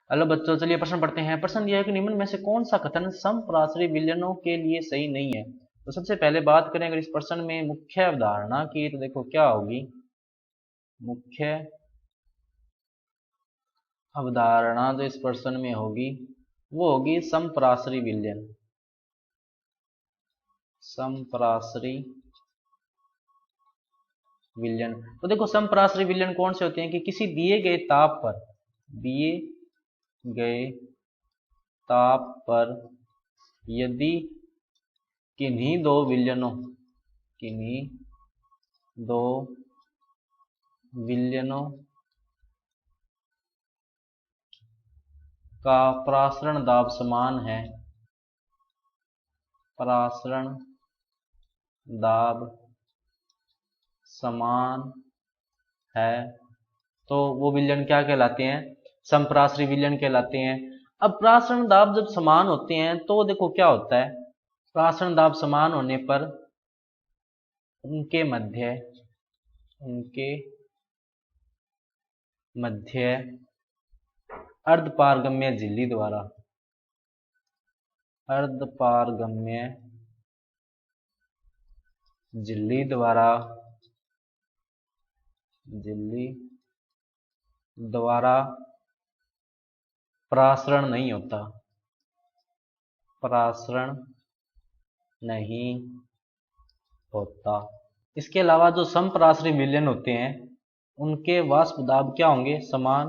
Hello बच्चों, चलिए प्रश्न पढ़ते हैं। प्रश्न यह है कि निम्न में से कौन सा कथन समप्रासरी विलयनों के लिए सही नहीं है। तो सबसे पहले बात करें अगर इस प्रश्न में मुख्य अवधारणा की, तो देखो क्या होगी। मुख्य अवधारणा जो इस प्रश्न में होगी वो होगी समप्रासरी विलयन। समप्रासरी विलयन। तो देखो समप्रासरी विलयन कौन से होते हैं कि किसी दिए गए ताप पर यदि किन्हीं दो विलयनों का प्रासरण दाब समान है, प्रासरण दाब समान है, तो वो विलयन क्या कहलाते हैं, समप्रासरी विलयन कहलाते हैं। अब प्रासरण दाब जब समान होते हैं तो देखो क्या होता है, प्रासरण दाब समान होने पर उनके मध्य अर्धपारगम्य झिल्ली द्वारा प्रासरण नहीं होता। इसके अलावा जो समप्रासरी विलयन होते हैं उनके वाष्प दाब क्या होंगे, समान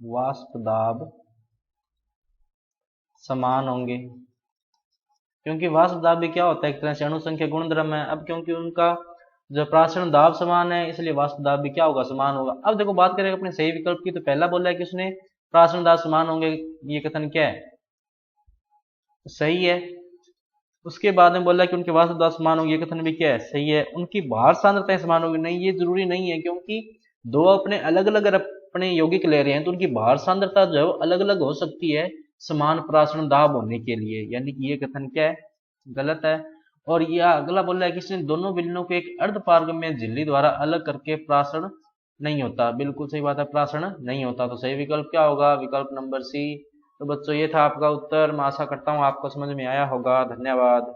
वाष्प दाब समान होंगे, क्योंकि वाष्प दाब भी क्या होता है, एक तरह से अणुसंख्या गुणधर्म है। अब क्योंकि उनका जो प्रासरण दाब समान है इसलिए वाष्प दाब भी क्या होगा, समान होगा। अब देखो बात करें अपने सही विकल्प की, तो पहला बोला है कि उसने प्रासरण दाब समान होंगे, ये कथन क्या है, सही है। उसके बाद में बोला कि उनके वाष्प दाब समान होंगे, ये कथन भी क्या है, सही है। उनकी भार सांद्रताएं समान होगी, नहीं ये जरूरी नहीं है, क्योंकि दो अपने अलग अलग अपने यौगिक ले रहे हैं तो उनकी भार सांद्रता जो है अलग अलग हो सकती है समान प्रासरण दाब होने के लिए, यानी कि ये कथन क्या है, गलत है। और यह अगला बोला है कि इसने दोनों विलयनों को एक अर्धपारगम्य झिल्ली द्वारा अलग करके प्रासरण नहीं होता, बिल्कुल सही बात है, प्रासरण नहीं होता। तो सही विकल्प क्या होगा, विकल्प नंबर सी। तो बच्चों ये था आपका उत्तर। मैं आशा करता हूँ आपको समझ में आया होगा। धन्यवाद।